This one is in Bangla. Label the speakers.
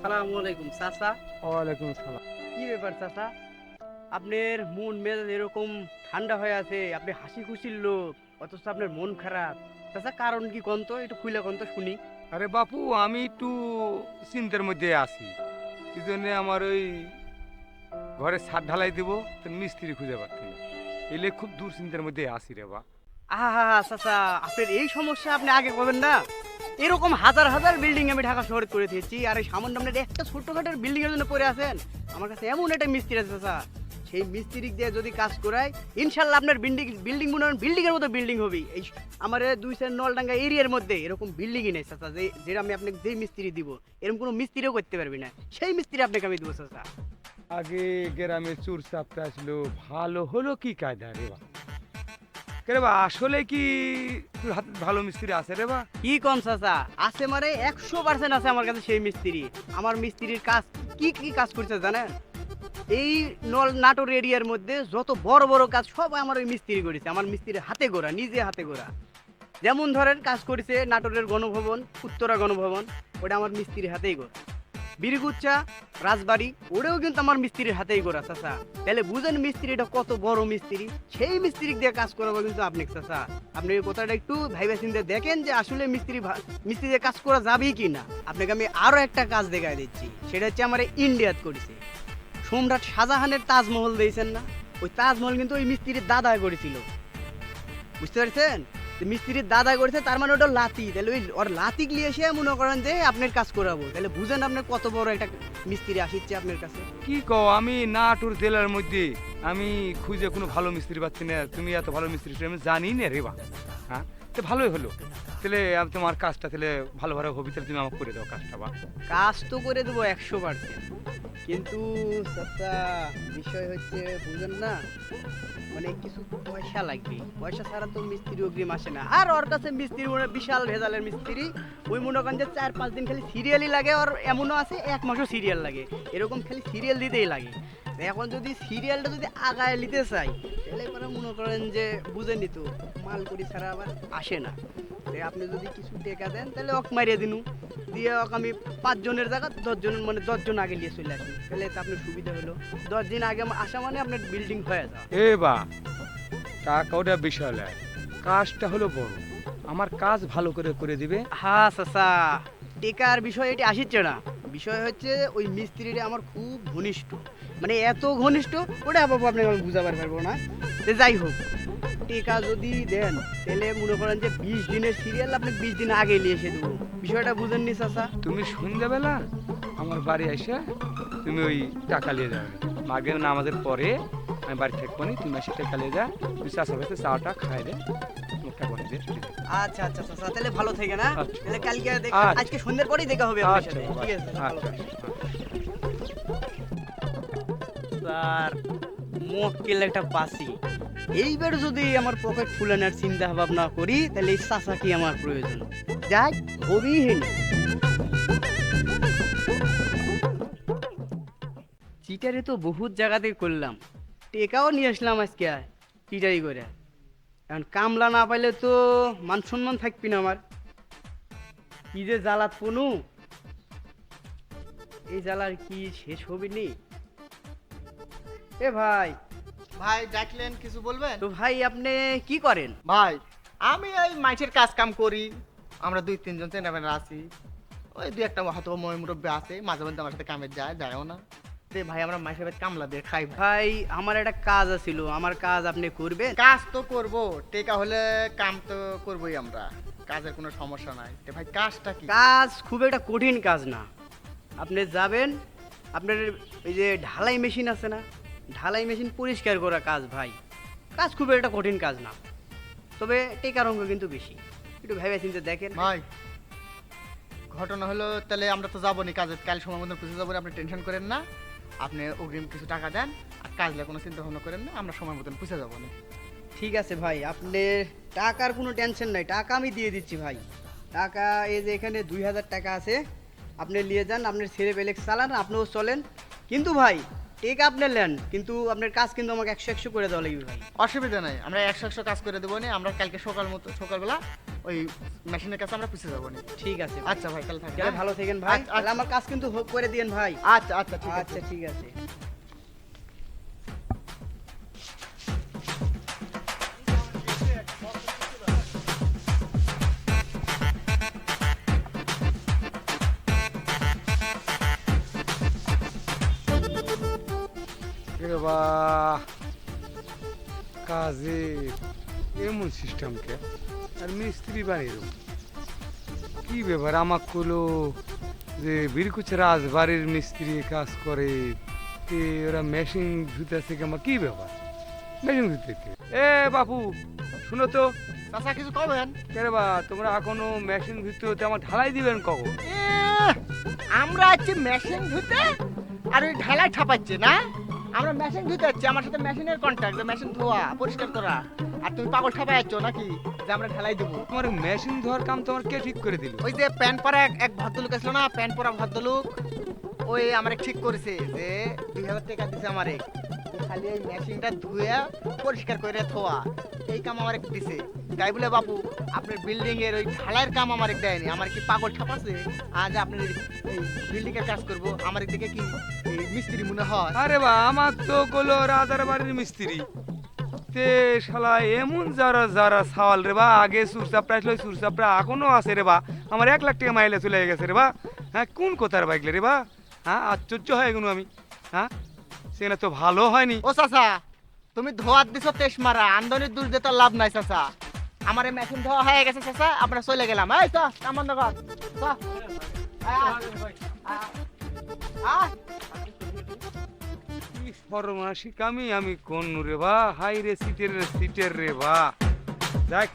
Speaker 1: আসসালামু আলাইকুম চাচা।
Speaker 2: ওয়ালাইকুম সালাম।
Speaker 1: কি ব্যাপার চাচা? আপনার মন মেজাজ এরকম ঠান্ডা হয়ে আছে, আপনি হাসি খুশির লোক, অথচ আপনার মন খারাপ। চাচা কারণ কি কোন তো, একটু খুলে কোন তো শুনি।
Speaker 2: আরে বাপু, আমি একটু চিন্তার মধ্যে আছি। এই জন্য আমার ওই ঘরে ছাদ ঢালাই দিব, তো মিস্ত্রি খুঁজে পাচ্ছি না। এলে খুব দূর চিন্তার মধ্যে আছি রে বা।
Speaker 1: আহা চাচা, আপনার এই সমস্যা আপনি আগে করবেন না। এরকম হাজার হাজার বিল্ডিং আমি ঢাকা শহরে করে দিয়েছি, আর এই সামান্য আপনার একটা ছোট্টখাটো বিল্ডিং এর জন্য পড়ে আছেন। আমার কাছে এমন একটা মিস্ত্রি আছে চাচা, সেই মিস্ত্রি দিয়ে যদি কাজ করায় ইনশাল্লাহ আপনার বিল্ডিং বিল্ডিং মনে হয় বিল্ডিং এর মতো বিল্ডিং হবে। এই আমার দুই চার নলডাঙ্গা এরিয়ার মধ্যে এরকম বিল্ডিংই নেই চাচা, যেটা আমি আপনাকে যেই মিস্ত্রি দিব এরকম কোনো মিস্ত্রিও করতে পারবি না, সেই মিস্ত্রি আপনাকে আমি দেবো চাচা।
Speaker 2: আগে গ্রামে চুর চাপতে আসলো, ভালো হলো কি কায়দা রে বা। কে রে বা, আসলে কি তোর হাতে ভালো মিস্ত্রি আছে রে বা?
Speaker 1: কি কম চাচা আছে, মানে 100% আছে আমার কাছে সেই মিস্ত্রি। আমার মিস্ত্রির কাজ কি কি কাজ করছে জানেন? এই নাটোর এরিয়ার মধ্যে যত বড় বড় কাজ সব আমার ওই মিস্ত্রি করেছে, আমার মিস্ত্রির হাতে গোড়া, নিজে হাতে গোড়া। যেমন ধরেন কাজ করেছে নাটোরের গণভবন, উত্তরা গণভবন, ওটা আমার মিস্ত্রির হাতেই গোড়া। বীরগুচ্ছা রাজবাড়ি, ওটাও কিন্তু আমার মিস্ত্রির হাতেই গোড়া চাচা। তাহলে বুঝেন মিস্ত্রিটা কত বড় মিস্ত্রি, সেই মিস্ত্রি দিয়ে কাজ করাবো কিন্তু আপনি চাচা। আপনি এই কথাটা একটু ভাইবা চিন্তে দেখেন যে আসলে মিস্ত্রি দিয়ে কাজ করা যাবেই কি না। আপনাকে আমি আরো একটা কাজ দেখাই দিচ্ছি, সেটা হচ্ছে আমার ইন্ডিয়াত করেছে। সম্রাট শাহজাহানের তাজমহল দিয়েছেন না, ওই তাজমহল কিন্তু ওই মিস্ত্রির দাদা করেছিল, বুঝতে পারছেন? মিস্ত্রির দাদা করেছে, তার মানে ওটা লাতি। তাহলে ওই ওর লাতি নিয়ে এসে মনে করেন যে আপনার কাজ করাবো, তাহলে বুঝেন আপনার কত বড় একটা মিস্ত্রি আসিচ্ছে আপনার কাছে।
Speaker 2: কি কও, আমি নাটোর জেলার মধ্যে আমি খুঁজে কোনো ভালো মিস্ত্রি পাচ্ছি না। তুমি এত ভালো মিস্ত্রি আমি জানি না রে বা। হ্যাঁ, তো ভালোই হলো। তাহলে আমি তোমার কাজটা তাহলে ভালোভাবে হবি, তাহলে তুমি আমাকে করে দাও কাজটা বা।
Speaker 1: কাজ তো করে দেবো 100%, কিন্তু চাচা বিষয় হচ্ছে বুঝেন না, মানে কিছু পয়সা লাগবে। পয়সা ছাড়া তো মিস্ত্রি অগ্রিম আসে না। আর ওর কাছে মিস্ত্রি মনে হয় বিশাল ভেজালের মিস্ত্রি। ওই মনে করেন যে 4-5 দিন খালি সিরিয়ালই লাগে, আর এমনও আছে 1 মাসও সিরিয়াল লাগে, এরকম খালি সিরিয়াল দিতেই লাগে। তো এখন যদি সিরিয়ালটা যদি আগায় নিতে চাই, তাহলে পরে মনে করেন যে বুঝেনি তো, মাল করি ছাড়া আবার আসে না। তাই আপনি যদি কিছু টেকা দেন তাহলে অক মারিয়ে দিনু, দিয়ে অক আমি 5 জনের জায়গা 10 জনের, মানে 10 জন আগে নিয়ে চলে আসি, তাহলে তো আপনার সুবিধা হলো। 10 দিন আগে আসা মানে আপনার বিল্ডিং হয়ে যাওয়া।
Speaker 2: এ বা, টাকা ওটা বিষয় নয়, কাজটা হলো বড়। আমার কাজ ভালো করে করে দিবে।
Speaker 1: হ্যাঁ চাচা, টেকার বিষয় এটি আসিচ্ছে না। বিষয় হচ্ছে ওই মিস্ত্রিটা আমার খুব ঘনিষ্ঠ, মানে এত ঘনিষ্ঠ, ওটা বাবু আপনাকে আমি বুঝাবার পারবো না। তো যাই হোক, টেকা যদি দেন তাহলে মনে করেন যে 20 দিনের সিরিয়াল আপনি 20 দিন আগে নিয়ে এসে দেবো। বিষয়টা বুঝেননি চাচা?
Speaker 2: তুমি সন্ধ্যাবেলা আমার বাড়ি এসে তুমি ওই টাকা নিয়ে যাবে। মাগের নামাজের পরে আমি বাড়ি থাকবো না, তুমি এসে টাকা নিয়ে যা। তুই চাষা ভাইতে চাটা খাই দে, মুখটা করে দিয়ে চলে যাবে।
Speaker 1: আচ্ছা আচ্ছা চাচা, তাহলে ভালো থেকে না।
Speaker 2: আচ্ছা।
Speaker 1: তাহলে কালকে
Speaker 2: আচ্ছা।
Speaker 1: আজকে সন্ধ্যের পরেই দেখা হবে আপনার
Speaker 2: আচ্ছা
Speaker 1: সাথে,
Speaker 2: বাবা,
Speaker 1: ঠিক আছে চাচা, ভালো
Speaker 2: আচ্ছা।
Speaker 1: থাকেন। স্যার, মক্কেল একটা পাসি, এইবার যদি আমার পকেট ফুলানোর চিন্তা ভাবনা করি তাহলে এই চাচা কি আমার প্রয়োজন, যাই হবিহীন। চিটারি তো বহুত জায়গাতেই করলাম, টেকাও নিয়ে আসলাম আজকে চিটারি করে। এখন কামলা না পাইলে তো মান সম্মান থাকবি না আমার। কি যে জ্বালাত পনু, এই জ্বালার কি শেষ হবি নি? এ ভাই,
Speaker 3: ভাই ডাকলেন, কিছু বলবেন?
Speaker 1: তো ভাই আপনি কি করেন?
Speaker 3: ভাই আমি ওই মাইটের কাজ কাম করি। আমরা 2-3 জন চেনাবেনা আছি। ওই 2-একটা হয়তো মুরব্বী আছে, মাঝে মধ্যে আমার সাথে কামে যায়, যায়ও না। তে ভাই আমরা মাইটের ভাই কামলা দিয়ে খাই ভাই।
Speaker 1: ভাই আমার একটা কাজ আছিল, আমার কাজ আপনি করবেন?
Speaker 3: কাজ তো করব, টেকা হলে কাম তো করবই আমরা, কাজের কোনো সমস্যা নাই। তে ভাই কাজটা কি?
Speaker 1: কাজ খুব একটা কঠিন কাজ না। আপনি যাবেন, আপনার এই যে ঢালাই মেশিন আছে না, ঢালাই মেশিন পরিষ্কার করা কাজ ভাই। কাজ খুব একটা কঠিন কাজ না, তবে টেকার অঙ্ক কিন্তু বেশি। একটু ভেবে চিন্তে দেখেন।
Speaker 3: ভাই ঘটনা হলো, তাহলে আমরা তো যাবো নি কাজে, কাল সময় মতো পুষে যাবো, আপনি টেনশন করেন না। আপনি অগ্রিম কিছু টাকা দেন, আর কাজলে কোনো চিন্তা ভাবনা করেন না, আমরা সময় মতন পুষে যাবো না।
Speaker 1: ঠিক আছে ভাই, আপনার টাকার কোনো টেনশন নাই, টাকা আমি দিয়ে দিচ্ছি ভাই। টাকা এই যে এখানে 2000 টাকা আছে, আপনি নিয়ে যান, আপনার ছেলে পেলে চালান, আপনিও চলেন। কিন্তু ভাই ঠিক আপনি নেন, কিন্তু আপনার কাজ কিন্তু আমাকে 100 করে দেওয়া লাগবে ভাই।
Speaker 3: অসুবিধা নাই, আমরা 100 কাজ করে দেবো নি। আমরা কালকে সকালবেলা ওই মেশিনের কাছে আমরা পুষে যাবো নি।
Speaker 1: ঠিক আছে ভাই।
Speaker 3: আচ্ছা ভাই, তাহলে থাকেন,
Speaker 1: তাহলে
Speaker 3: হ্যাঁ?
Speaker 1: ভালো থাকেন ভাই।
Speaker 3: আচ্ছা,
Speaker 1: তাহলে আমার কাজ কিন্তু করে দিয়েন ভাই।
Speaker 3: আচ্ছা আচ্ছা ঠিক আছে।
Speaker 1: আচ্ছা ঠিক আছে।
Speaker 2: এ বা কাজে এমন সিস্টেমকে আর মিস্ত্রি বাড়ির কি ব্যাপার আমাক কলো যে বীরকুচ রাজবাড়ির মিস্ত্রি কাজ করে তে ওরা মেশিন ধুতেছে আমার কি ব্যাপার মেশিন ধুতেছে এ বাপু শুনো তো
Speaker 3: চাচা কিছু কবেন?
Speaker 2: কেরে বা তোমরা এখনো মেশিন ধুতে হতে আমার ঢালাই দিবেন কখন?
Speaker 3: আমরা আছি মেশিন ধুতে আর ওই ঢালাই ছাপাচ্ছে না। আমরা মেশিন ধুতে যাচ্ছি, আমার সাথে মেশিনের কন্ট্যাক্ট, মেশিন ধোয়া পরিষ্কার করা। আর তুমি পাগল ছাপাই যাচ্ছ নাকি যে আমরা ঢালাই দেবো?
Speaker 2: তোমার মেশিন ধোয়ার কাম তোমার কে ঠিক করে দিল?
Speaker 3: ওই যে প্যান্ট পরা এক ভদ্রলোক আসলো না, প্যান্ট পরা ভদ্রলোক, ওই আমারে ঠিক করেছে যে 2000 টাকা দিছে আমারে, খালি এই মেশিনটা ধুয়ে পরিষ্কার করে ধোয়া, এই কাম আমারে দিছে। তাই বলে বাবু আপনার বিল্ডিং এর ওই ঢালাইয়ের কাম আমারে দেয়নি। আমার কি পাগল ছাপাছে আজ আপনার এই বিল্ডিং এর কাজ করব? আমার দিকে কি এই মিস্ত্রি মনে হয়?
Speaker 2: আরে বা আমার তো কলো রাজার বাড়ির মিস্ত্রি তে শালা এমন যারা যারা সাওয়াল রে বা আগে সুরসাপড়া ছিল সুরসাপড়া এখনো আছে রে বা আমার 1 লাখ টাকা মাইলে চলে গেছে রে বা হ্যাঁ কোন কোথার বাইকলে রে বা হ্যাঁ আশ্চর্য হয়ে গেল আমি হ্যাঁ সেটা তো ভালো হয়নি
Speaker 3: ও চাচা, তুমি ধোয়ার দিছো তেজ মারা, আন্দোলনের দূর দিয়ে তো লাভ নাই চাচা। আমার এই মেশিন ধোয়া হয়ে গেছে চাচা, আমরা চলে গেলাম। এই তো কাম বন্ধ কর। চ।
Speaker 2: কি সর্বনাশী কামি আমি কোন রে বা হাই রে সিটের রে বা দেখ